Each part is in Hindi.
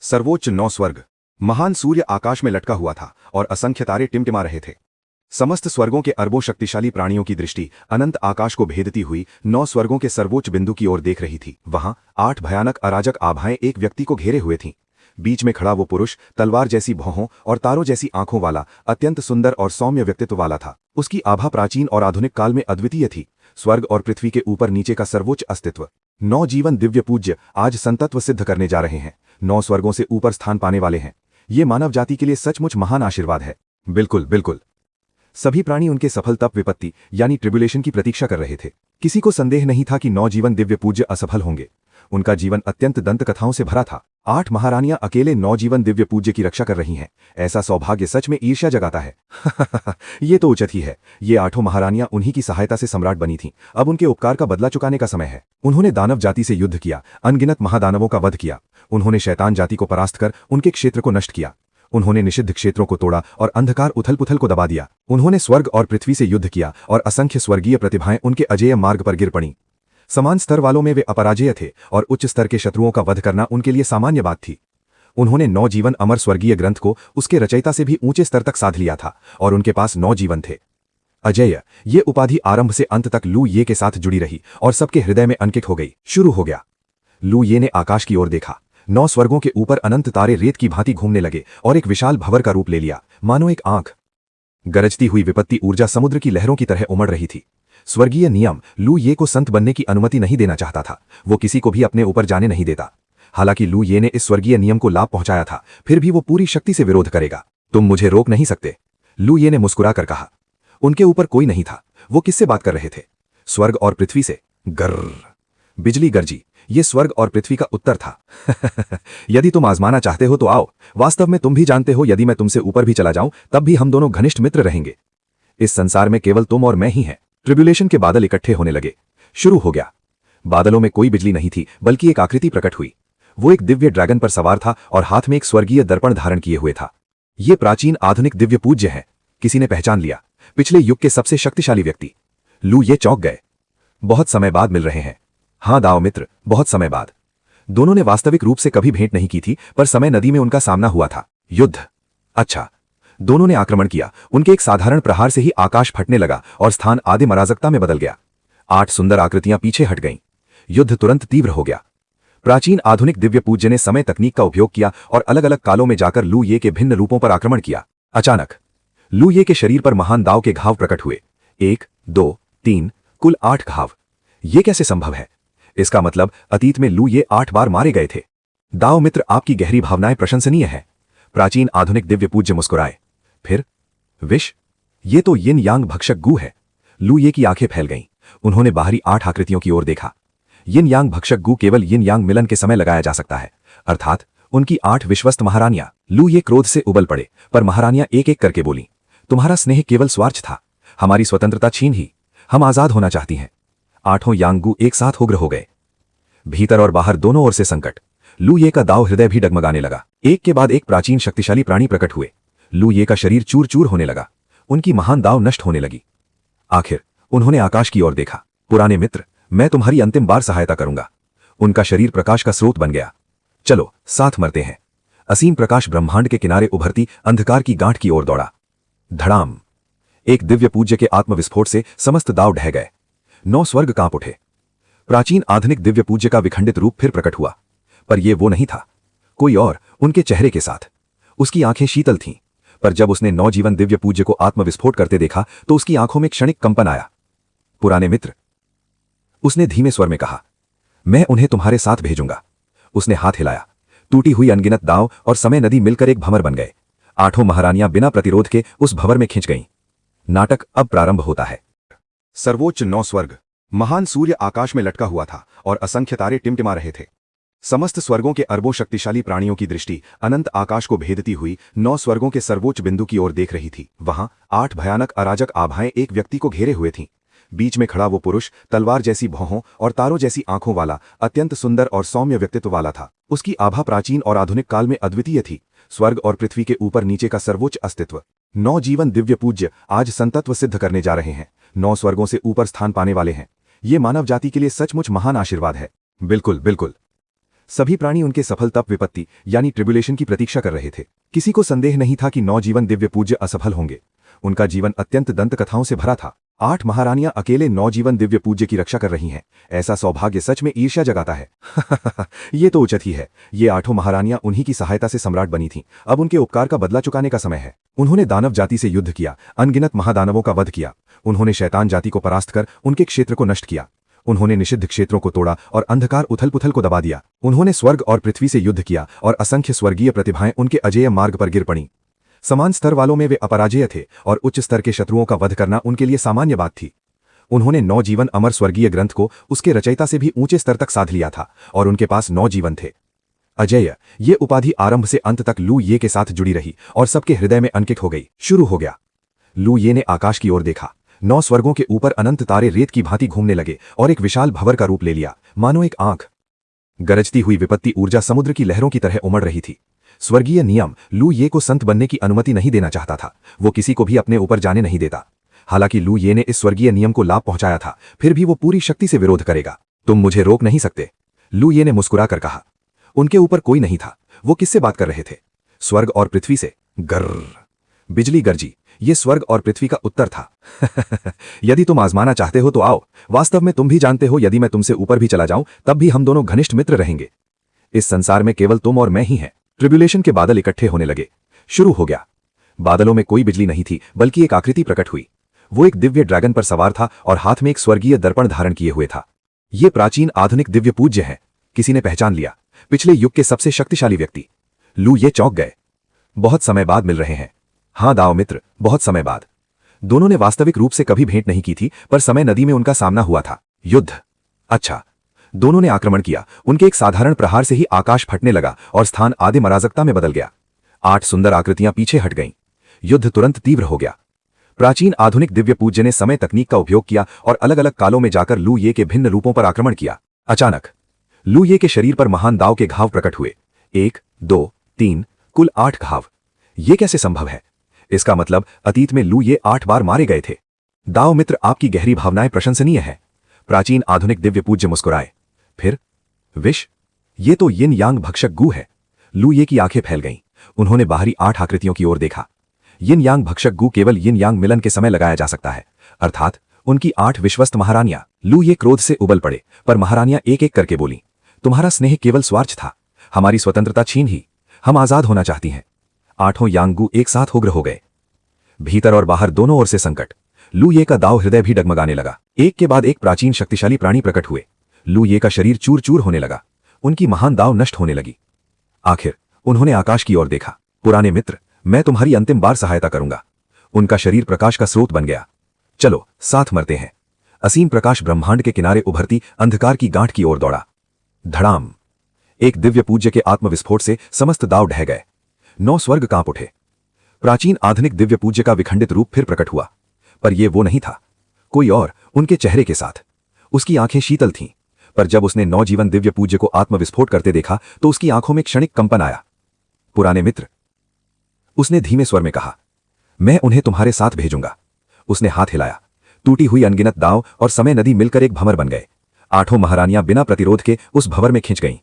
सर्वोच्च 9 स्वर्ग। महान सूर्य आकाश में लटका हुआ था और असंख्य तारे टिमटिमा रहे थे। समस्त स्वर्गों के अरबों शक्तिशाली प्राणियों की दृष्टि अनंत आकाश को भेदती हुई 9 स्वर्गों के सर्वोच्च बिंदु की ओर देख रही थी। वहां 8 भयानक अराजक आभाएं एक व्यक्ति को घेरे हुए थीं। बीच में खड़ा वो पुरुष तलवार जैसी भौहों और तारों जैसी आंखों वाला अत्यंत सुंदर और सौम्य व्यक्तित्व वाला था। उसकी आभा प्राचीन और आधुनिक काल में अद्वितीय थी। स्वर्ग और पृथ्वी के ऊपर नीचे का सर्वोच्च अस्तित्व। 9 जीवन दिव्य पूज्य आज संतत्व सिद्ध करने जा रहे हैं। 9 स्वर्गों से ऊपर स्थान पाने वाले हैं। ये मानव जाति के लिए सचमुच महान आशीर्वाद है। बिल्कुल बिल्कुल। सभी प्राणी उनके सफल तप विपत्ति यानी ट्रिब्यूलेशन की प्रतीक्षा कर रहे थे। किसी को संदेह नहीं था कि 9 जीवन दिव्य पूज्य असफल होंगे। उनका जीवन अत्यंत दंत कथाओं से भरा था। 8 महारानियां अकेले 9 जीवन दिव्य पूज्य की रक्षा कर रही हैं। ऐसा सौभाग्य सच में ईर्ष्या जगाता है। ये तो उचित ही है। ये 8 महारानियां उन्हीं की सहायता से सम्राट बनी थीं। अब उनके उपकार का बदला चुकाने का समय है। उन्होंने दानव जाति से युद्ध किया, अनगिनत महादानवों का वध किया। उन्होंने शैतान जाति को परास्त कर उनके क्षेत्र को नष्ट किया। उन्होंने निषिद्ध क्षेत्रों को तोड़ा और अंधकार उथल पुथल को दबा दिया। उन्होंने स्वर्ग और पृथ्वी से युद्ध किया और असंख्य स्वर्गीय प्रतिभाएं उनके अजेय मार्ग पर गिर पड़ी। समान स्तर वालों में वे अपराजेय थे और उच्च स्तर के शत्रुओं का वध करना उनके लिए सामान्य बात थी। उन्होंने 9 जीवन अमर स्वर्गीय ग्रंथ को उसके रचयिता से भी ऊंचे स्तर तक साध लिया था और उनके पास 9 जीवन थे। अजेय, ये उपाधि आरंभ से अंत तक लू ये के साथ जुड़ी रही और सबके हृदय में अंकित हो गई। शुरू हो गया। लू ये ने आकाश की ओर देखा। 9 स्वर्गों के ऊपर अनंत तारे रेत की भांति घूमने लगे और एक विशाल भंवर का रूप ले लिया, मानो एक आंख। गरजती हुई विपत्ति ऊर्जा समुद्र की लहरों की तरह उमड़ रही थी। स्वर्गीय नियम लू ये को संत बनने की अनुमति नहीं देना चाहता था। वो किसी को भी अपने ऊपर जाने नहीं देता। हालांकि लू ये ने इस स्वर्गीय नियम को लाभ पहुंचाया था, फिर भी वो पूरी शक्ति से विरोध करेगा। तुम मुझे रोक नहीं सकते, लू ये ने मुस्कुराकर कहा। उनके ऊपर कोई नहीं था। वो किससे बात कर रहे थे? स्वर्ग और पृथ्वी से। गर्र, बिजली गरजी। ये स्वर्ग और पृथ्वी का उत्तर था। यदि तुम आजमाना चाहते हो तो आओ। वास्तव में तुम भी जानते हो, यदि मैं तुमसे ऊपर भी चला जाऊं तब भी हम दोनों घनिष्ठ मित्र रहेंगे। इस संसार में केवल तुम और मैं ही हैं। ट्रिब्यूलेशन के बादल इकट्ठे होने लगे। शुरू हो गया। बादलों में कोई बिजली नहीं थी, बल्कि एक आकृति प्रकट हुई। वो एक दिव्य ड्रैगन पर सवार था और हाथ में एक स्वर्गीय दर्पण धारण किए हुए था। ये प्राचीन आधुनिक दिव्य पूज्य है। किसी ने पहचान लिया। पिछले युग के सबसे शक्तिशाली व्यक्ति। लू ये चौंक गए। बहुत समय बाद मिल रहे हैं। हाँ दाव मित्र, बहुत समय बाद। दोनों ने वास्तविक रूप से कभी भेंट नहीं की थी, पर समय नदी में उनका सामना हुआ था। युद्ध। अच्छा। दोनों ने आक्रमण किया। उनके एक साधारण प्रहार से ही आकाश फटने लगा और स्थान आदिम अराजकता में बदल गया। 8 सुंदर आकृतियां पीछे हट गईं। युद्ध तुरंत तीव्र हो गया। प्राचीन आधुनिक दिव्य पूज्य ने समय तकनीक का उपयोग किया और अलग अलग कालों में जाकर लू ये के भिन्न रूपों पर आक्रमण किया। अचानक लू ये के शरीर पर महान दाव के घाव प्रकट हुए। 1, 2, 3, कुल 8 घाव। ये कैसे संभव है? इसका मतलब अतीत में लू ये 8 बार मारे गए थे। दाव मित्र, आपकी गहरी भावनाएं प्रशंसनीय है। प्राचीन आधुनिक दिव्य पूज्य मुस्कुराए। फिर विष। ये तो यिन यांग भक्षक गु है। लू ये की आंखें फैल गईं। उन्होंने बाहरी 8 आकृतियों की ओर देखा। यिन यांग भक्षक गु केवल यिन यांग मिलन के समय लगाया जा सकता है, अर्थात उनकी 8 विश्वस्त महारानियां। लू ये क्रोध से उबल पड़े, पर महारानियां एक एक करके बोली, तुम्हारा स्नेह केवल स्वार्थ था। हमारी स्वतंत्रता छीन ही। हम आजाद होना चाहती हैं। 8 यांगू एक साथ उग्र हो गए। भीतर और बाहर दोनों ओर से संकट। लू ये का दाव हृदय भी डगमगाने लगा। एक के बाद एक प्राचीन शक्तिशाली प्राणी प्रकट हुए। लू ये का शरीर चूर चूर होने लगा। उनकी महान दाव नष्ट होने लगी। आखिर उन्होंने आकाश की ओर देखा। पुराने मित्र, मैं तुम्हारी अंतिम बार सहायता करूंगा। उनका शरीर प्रकाश का स्रोत बन गया। चलो साथ मरते हैं। असीम प्रकाश ब्रह्मांड के किनारे उभरती अंधकार की गांठ की ओर दौड़ा। धड़ाम। एक दिव्य पूज्य के आत्मविस्फोट से समस्त दाव ढह गए। 9 स्वर्ग कांप उठे। प्राचीन आधुनिक दिव्य पूज्य का विखंडित रूप फिर प्रकट हुआ, पर यह वो नहीं था। कोई और उनके चेहरे के साथ। उसकी आंखें शीतल थीं, पर जब उसने 9 जीवन दिव्य पूज्य को आत्मविस्फोट करते देखा तो उसकी आंखों में क्षणिक कंपन आया। पुराने मित्र, उसने धीमे स्वर में कहा, मैं उन्हें तुम्हारे साथ भेजूंगा। उसने हाथ हिलाया। टूटी हुई अनगिनत दाव और समय नदी मिलकर एक भंवर बन गए। 8 महारानियां बिना प्रतिरोध के उस भंवर में खिंच गईं। नाटक अब प्रारंभ होता है। सर्वोच्च 9 स्वर्ग। महान सूर्य आकाश में लटका हुआ था और असंख्य तारे टिमटिमा रहे थे। समस्त स्वर्गों के अरबों शक्तिशाली प्राणियों की दृष्टि अनंत आकाश को भेदती हुई 9 स्वर्गों के सर्वोच्च बिंदु की ओर देख रही थी। वहां 8 भयानक अराजक आभाएं एक व्यक्ति को घेरे हुए थीं। बीच में खड़ा वो पुरुष तलवार जैसी भौहों और तारों जैसी आंखों वाला अत्यंत सुंदर और सौम्य व्यक्तित्व वाला था। उसकी आभा प्राचीन और आधुनिक काल में अद्वितीय थी। स्वर्ग और पृथ्वी के ऊपर नीचे का सर्वोच्च अस्तित्व। 9 जीवन दिव्य पूज्य आज संतत्व सिद्ध करने जा रहे हैं। 9 स्वर्गों से ऊपर स्थान पाने वाले हैं। ये मानव जाति के लिए सचमुच महान आशीर्वाद है। बिल्कुल बिल्कुल। सभी प्राणी उनके सफल तप विपत्ति यानी ट्रिब्युलेशन की प्रतीक्षा कर रहे थे। किसी को संदेह नहीं था कि नवजीवन दिव्य पूज्य असफल होंगे। उनका जीवन अत्यंत दंत कथाओं से भरा था। 8 महारानियां अकेले नवजीवन दिव्य पूज्य की रक्षा कर रही हैं। ऐसा सौभाग्य सच में ईर्ष्या जगाता है। ये तो उचित ही है। ये 8 महारानियां उन्हीं की सहायता से सम्राट बनी थीं। अब उनके उपकार का बदला चुकाने का समय है। उन्होंने दानव जाति से युद्ध किया, अनगिनत महादानवों का वध किया। उन्होंने शैतान जाति को परास्त कर उनके क्षेत्र को नष्ट किया। उन्होंने निषिद्ध क्षेत्रों को तोड़ा और अंधकार उथल पुथल को दबा दिया। उन्होंने स्वर्ग और पृथ्वी से युद्ध किया और असंख्य स्वर्गीय प्रतिभाएं उनके अजेय मार्ग पर गिर पड़ीं। समान स्तर वालों में वे अपराजेय थे और उच्च स्तर के शत्रुओं का वध करना उनके लिए सामान्य बात थी। उन्होंने नवजीवन अमर स्वर्गीय ग्रंथ को उसके रचयिता से भी ऊंचे स्तर तक साध लिया था और उनके पास नवजीवन थे। अजेय, ये उपाधि आरंभ से अंत तक लू ये के साथ जुड़ी रही और सबके हृदय में अंकित हो गई। शुरू हो गया। लू ये ने आकाश की ओर देखा। 9 स्वर्गों के ऊपर अनंत तारे रेत की भांति घूमने लगे और एक विशाल भंवर का रूप ले लिया, मानो एक आंख। गरजती हुई विपत्ति ऊर्जा समुद्र की लहरों की तरह उमड़ रही थी। स्वर्गीय नियम लू ये को संत बनने की अनुमति नहीं देना चाहता था। वो किसी को भी अपने ऊपर जाने नहीं देता। हालांकि लू ये ने इस स्वर्गीय नियम को लाभ पहुंचाया था, फिर भी वो पूरी शक्ति से विरोध करेगा। तुम मुझे रोक नहीं सकते, लू ये ने मुस्कुरा कर कहा। उनके ऊपर कोई नहीं था। वो किससे बात कर रहे थे? स्वर्ग और पृथ्वी से। गर्र, बिजली गरजी। ये स्वर्ग और पृथ्वी का उत्तर था। यदि तुम आजमाना चाहते हो तो आओ। वास्तव में तुम भी जानते हो, यदि मैं तुमसे ऊपर भी चला जाऊं तब भी हम दोनों घनिष्ठ मित्र रहेंगे। इस संसार में केवल तुम और मैं ही हैं। ट्रिब्युलेशन के बादल इकट्ठे होने लगे। शुरू हो गया। बादलों में कोई बिजली नहीं थी, बल्कि एक आकृति प्रकट हुई। वो एक दिव्य ड्रैगन पर सवार था और हाथ में एक स्वर्गीय दर्पण धारण किए हुए था। ये प्राचीन आधुनिक दिव्य पूज्य है। किसी ने पहचान लिया। पिछले युग के सबसे शक्तिशाली व्यक्ति। लू ये चौंक गए। बहुत समय बाद मिल रहे हैं। हाँ दाव मित्र, बहुत समय बाद। दोनों ने वास्तविक रूप से कभी भेंट नहीं की थी, पर समय नदी में उनका सामना हुआ था। युद्ध। अच्छा। दोनों ने आक्रमण किया। उनके एक साधारण प्रहार से ही आकाश फटने लगा और स्थान आदिम अराजकता में बदल गया। 8 सुंदर आकृतियां पीछे हट गईं। युद्ध तुरंत तीव्र हो गया। प्राचीन आधुनिक दिव्य पूज्य ने समय तकनीक का उपयोग किया और अलग अलग कालों में जाकर लू ये के भिन्न रूपों पर आक्रमण किया। अचानक लू ये के शरीर पर महान दाव के घाव प्रकट हुए। 1, 2, 3, कुल 8 घाव। ये कैसे संभव है? इसका मतलब अतीत में लू ये 8 बार मारे गए थे। दाव मित्र, आपकी गहरी भावनाएं प्रशंसनीय है। प्राचीन आधुनिक दिव्य पूज्य मुस्कुराए। फिर विष। ये तो यिन यांग भक्षक गु है। लू ये की आंखें फैल गईं। उन्होंने बाहरी 8 आकृतियों की ओर देखा। यिन यांग भक्षक गु केवल यिन यांग मिलन के समय लगाया जा सकता है, अर्थात उनकी 8 विश्वस्त महारानियां। लू ये क्रोध से उबल पड़े, पर महारानियां एक एक करके बोली, तुम्हारा स्नेह केवल स्वार्थ था। हमारी स्वतंत्रता छीन ही। हम आजाद होना चाहती हैं। 8 यांगू एक साथ उग्र हो गए। भीतर और बाहर दोनों ओर से संकट। लू ये का दाव हृदय भी डगमगाने लगा। एक के बाद एक प्राचीन शक्तिशाली प्राणी प्रकट हुए। लू ये का शरीर चूर चूर होने लगा। उनकी महान दाव नष्ट होने लगी। आखिर उन्होंने आकाश की ओर देखा। पुराने मित्र, मैं तुम्हारी अंतिम बार सहायता करूंगा। उनका शरीर प्रकाश का स्रोत बन गया। चलो साथ मरते हैं। असीम प्रकाश ब्रह्मांड के किनारे उभरती अंधकार की गांठ की ओर दौड़ा। धड़ाम। एक दिव्य पूज्य के आत्मविस्फोट से समस्त दाव ढह गए। 9 स्वर्ग कांप उठे। प्राचीन आधुनिक दिव्य पूज्य का विखंडित रूप फिर प्रकट हुआ, पर यह वो नहीं था। कोई और उनके चेहरे के साथ। उसकी आंखें शीतल थीं, पर जब उसने नवजीवन दिव्य पूज्य को आत्मविस्फोट करते देखा तो उसकी आंखों में क्षणिक कंपन आया। पुराने मित्र, उसने धीमे स्वर में कहा, मैं उन्हें तुम्हारे साथ भेजूंगा। उसने हाथ हिलाया। टूटी हुई अनगिनत दाव और समय नदी मिलकर एक भंवर बन गए। 8 महारानियां बिना प्रतिरोध के उस भंवर में खिंच गईं।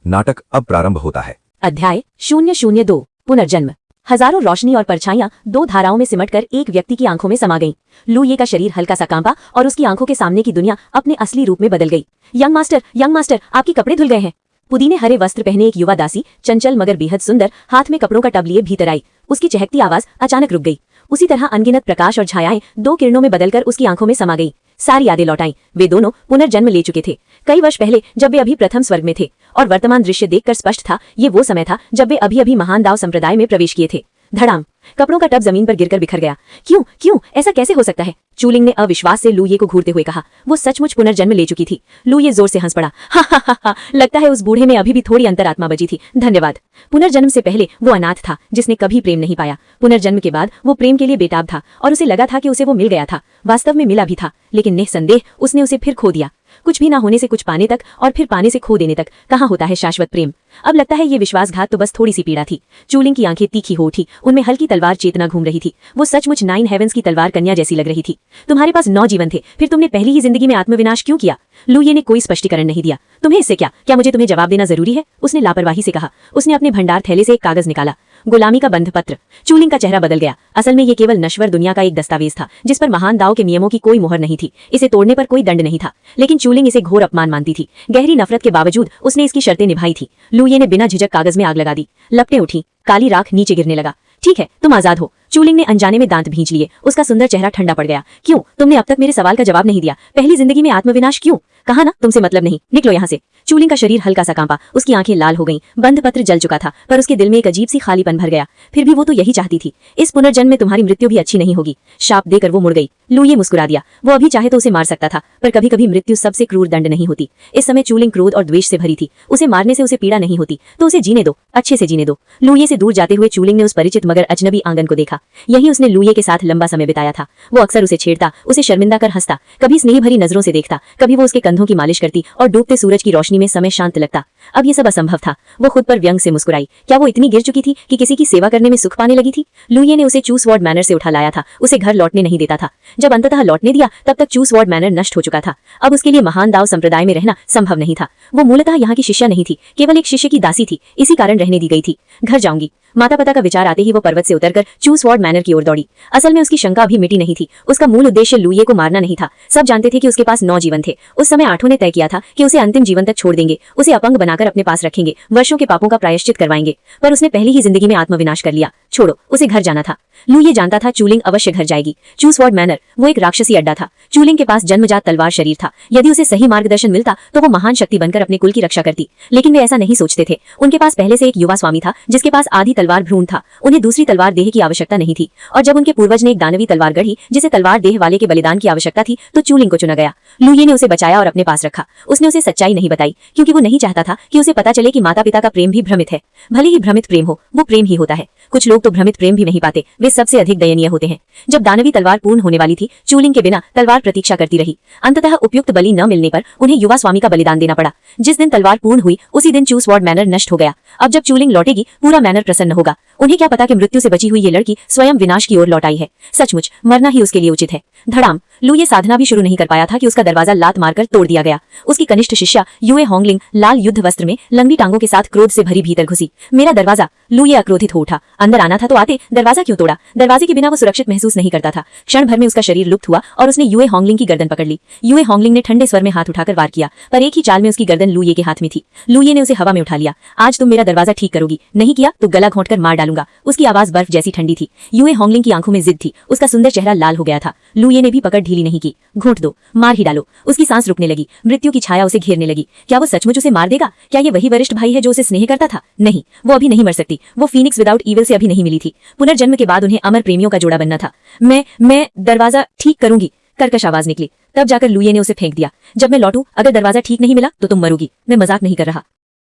नाटक अब प्रारंभ होता है। अध्याय 002 पुनर्जन्म। हजारों रोशनी और परछाइयां 2 धाराओं में सिमटकर एक व्यक्ति की आंखों में समा गईं। लू ये का शरीर हल्का सा कांपा और उसकी आंखों के सामने की दुनिया अपने असली रूप में बदल गई। यंग मास्टर, आपके कपड़े धुल गए हैं। पुदीने हरे वस्त्र पहने एक युवा दासी, चंचल मगर बेहद सुंदर, हाथ में कपड़ों का टब लिए भीतर आई। उसकी चहकती आवाज अचानक रुक गई। उसी तरह अनगिनत प्रकाश और छायाएं 2 किरणों में बदलकर उसकी आंखों में समा गई। सारी यादें लौटाई। वे दोनों पुनर्जन्म ले चुके थे, कई वर्ष पहले जब वे अभी प्रथम स्वर्ग में थे, और वर्तमान दृश्य देखकर स्पष्ट था ये वो समय था जब वे अभी अभी महान दाव संप्रदाय में प्रवेश किए थे। धड़ाम। कपड़ों का टब जमीन पर गिरकर बिखर गया। क्यों ऐसा कैसे हो सकता है? चूलिंग ने अविश्वास से लू ये को घूरते हुए कहा। वो सचमुच पुनर्जन्म ले चुकी थी। लू ये जोर से हंस पड़ा। हा, लगता है उस बूढ़े में अभी भी थोड़ी अंतरात्मा बची थी। धन्यवाद। पुनर्जन्म से पहले वो अनाथ था, जिसने कभी प्रेम नहीं पाया। पुनर्जन्म के बाद वो प्रेम के लिए बेताब था और उसे लगा था कि उसे वो मिल गया था। वास्तव में मिला भी था, लेकिन निस्संदेह उसने उसे फिर खो दिया। कुछ भी ना होने से कुछ पाने तक और फिर पाने से खो देने तक कहाँ होता है शाश्वत प्रेम। अब लगता है ये विश्वासघात तो बस थोड़ी सी पीड़ा थी। चूलिंग की आंखें तीखी हो उठी, उनमें हल्की तलवार चेतना घूम रही थी। वो सचमुच 9 हेवेंस की तलवार कन्या जैसी लग रही थी। तुम्हारे पास 9 जीवन थे, फिर तुमने पहली ही जिंदगी में आत्मविनाश क्यों किया? लुये ने कोई स्पष्टीकरण नहीं दिया। तुम्हें इससे क्या मुझे तुम्हें जवाब देना जरूरी है? उसने लापरवाही से कहा। उसने अपने भंडार थैले से एक कागज निकाला, गुलामी का बंध पत्र। चूलिंग का चेहरा बदल गया। असल में ये केवल नश्वर दुनिया का एक दस्तावेज था जिस पर महान दाव के नियमों की कोई मुहर नहीं थी। इसे तोड़ने पर कोई दंड नहीं था, लेकिन चूलिंग इसे घोर अपमान मानती थी। गहरी नफरत के बावजूद उसने इसकी शर्तें निभाई थी। लुये ने बिना झिझक कागज में आग लगा दी। लपटें उठी, काली राख नीचे गिरने लगा। ठीक है, तुम आजाद हो। चूलिंग ने अनजाने में दांत भींच लिए। उसका सुंदर चेहरा ठंडा पड़ गया। क्यों? तुमने अब तक मेरे सवाल का जवाब नहीं दिया। पहली जिंदगी में आत्मविनाश क्यों? कहा ना तुमसे मतलब नहीं, निकलो यहाँ से। चूलिंग का शरीर हल्का सा कांपा, उसकी आंखें लाल हो गईं। बंध पत्र जल चुका था, पर उसके दिल में एक अजीब सी खालीपन भर गया। फिर भी वो तो यही चाहती थी। इस पुनर्जन्म में तुम्हारी मृत्यु भी अच्छी नहीं होगी। शाप देकर वो मुड़ गई। लुये मुस्कुरा दिया। वो अभी चाहे तो उसे मार सकता था, पर कभी कभी मृत्यु सबसे क्रूर दंड नहीं होती। इस समय चूलिंग क्रोध और द्वेष से भरी थी। उसे मारने से उसे पीड़ा नहीं होती, तो उसे जीने दो, अच्छे से जीने दो। लुये से दूर जाते हुए चूलिंग ने उस परिचित मगर अजनबी आंगन को देखा। यही उसने लुये के साथ लंबा समय बिताया था। वो अक्सर उसे छेड़ता, उसे शर्मिंदा कर हंसता, कभी स्नेह भरी नजरों से देखता, कभी वो उसके कंधों की मालिश करती और डूबते सूरज की रोशनी में समय शांत लगता। अब ये सब असंभव था। वो खुद पर व्यंग से मुस्कुराई। क्या वो इतनी गिर चुकी थी कि किसी की सेवा करने में सुख पाने लगी थी? लुये ने उसे चूसवॉर्ड मैनर से उठा लाया था, उसे घर लौटने नहीं देता था। जब अंततः लौटने दिया तब तक चूसवॉर्ड मैनर नष्ट हो चुका था। अब उसके लिए महान दाव संप्रदाय में रहना संभव नहीं था। वो मूलतः यहाँ की शिष्या नहीं थी, केवल एक शिष्य की दासी थी। इसी कारण रहने दी गई थी। घर जाऊंगी। माता पिता का विचार आते ही वो पर्वत से उतरकर चूसवॉर्ड मैनर की ओर दौड़ी। असल में उसकी शंका अभी मिटी नहीं थी। उसका मूल उद्देश्य लुये को मारना नहीं था। सब जानते थे कि उसके पास 9 जीवन थे। उस समय 8 ने तय किया था कि उसे अंतिम जीवन तक छोड़ देंगे, उसे अपंग बनाकर अपने पास रखेंगे, वर्षों के पापों का प्रायश्चित करवाएंगे। पर उसने पहली ही जिंदगी में आत्मविनाश कर लिया। छोड़ो, उसे घर जाना था। लुये जानता था चूलिंग अवश्य घर जाएगी। चूसवॉर्ड मैनर वो एक राक्षसी अड्डा था। चूलिंग के पास जन्मजात तलवार शरीर था। यदि उसे सही मार्गदर्शन मिलता तो वो महान शक्ति बनकर अपने कुल की रक्षा करती, लेकिन वे ऐसा नहीं सोचते थे। उनके पास पहले से एक युवा स्वामी था जिसके पास आधी तलवार भ्रूण था। उन्हें दूसरी तलवार देह की आवश्यकता नहीं थी, और जब उनके पूर्वज ने एक दानवी तलवार गढ़ी जिसे तलवार देह वाले के बलिदान की आवश्यकता थी, तो चूलिंग को चुना गया। लुये ने उसे बचाया और अपने पास रखा। उसने उसे सच्चाई नहीं बताई, क्योंकि वो नहीं चाहता था कि उसे पता चले कि माता पिता का प्रेम भी भ्रमित है। भले ही भ्रमित प्रेम हो, वो प्रेम ही होता है। कुछ लोग तो भ्रमित प्रेम भी नहीं पाते, वे सबसे अधिक दयनीय होते हैं। जब दानवी तलवार पूर्ण होने वाली थी, चूलिंग के बिना तलवार प्रतीक्षा करती रही। अंततः उपयुक्त बलि न मिलने पर उन्हें युवा स्वामी का बलिदान देना पड़ा। जिस दिन तलवार पूर्ण हुई उसी दिन चूसवॉर्ड मैनर नष्ट हो गया। अब जब चूलिंग लौटेगी पूरा मैनर प्रसन्न होगा। उन्हें क्या पता कि मृत्यु से बची हुई ये लड़की स्वयं विनाश की ओर लौट आई है। सचमुच मरना ही उसके लिए उचित है। धड़ाम। लुये साधना भी शुरू नहीं कर पाया था कि उसका दरवाजा लात मारकर तोड़ दिया गया। उसकी कनिष्ठ शिष्या युए होंगलिंग लाल युद्ध वस्त्र में लंबी टांगों के साथ क्रोध से भरी भीतर घुसी। मेरा दरवाजा। लुये आक्रोधित हो उठा। अंदर आना था तो आते, दरवाजा क्यों तोड़ा? दरवाजे के बिना वो सुरक्षित महसूस नहीं करता था। क्षण भर में उसका शरीर लुप्त हुआ और उसने युए होंगलिंग की गर्दन पकड़ ली। युए होंगलिंग ने ठंडे स्वर में हाथ उठाकर वार किया, पर एक ही चाल में उसकी गर्दन लुये के हाथ में थी। लुये ने उसे हवा में उठा लिया। आज तुम मेरा दरवाजा ठीक करोगी, नहीं किया तो गला घोंटकर मार डालूंगा। उसकी आवाज बर्फ जैसी ठंडी थी। युए होंगलिंग की आंखों में जिद थी। उसका सुंदर चेहरा लाल हो गया था। लुये ने भी पकड़ ढीली नहीं की। घोंट दो, मार ही डालो। उसकी सांस रुकने लगी। मृत्यु की छाया उसे घेरने लगी। क्या वो सचमुच उसे मार देगा? क्या ये वही वरिष्ठ भाई है जो उसे स्नेह करता था? नहीं, वो अभी नहीं मर सकती। वो फीनिक्स विदाउट ईविल से अभी नहीं मिली थी। पुनर्जन्म के बाद उन्हें अमर प्रेमियों का जोड़ा बनना था। मैं दरवाजा ठीक करूंगी, कर्कश आवाज निकली। तब जाकर लुये ने उसे फेंक दिया। जब मैं लौटूं अगर दरवाजा ठीक नहीं मिला तो तुम मरोगी। मैं मजाक नहीं कर रहा।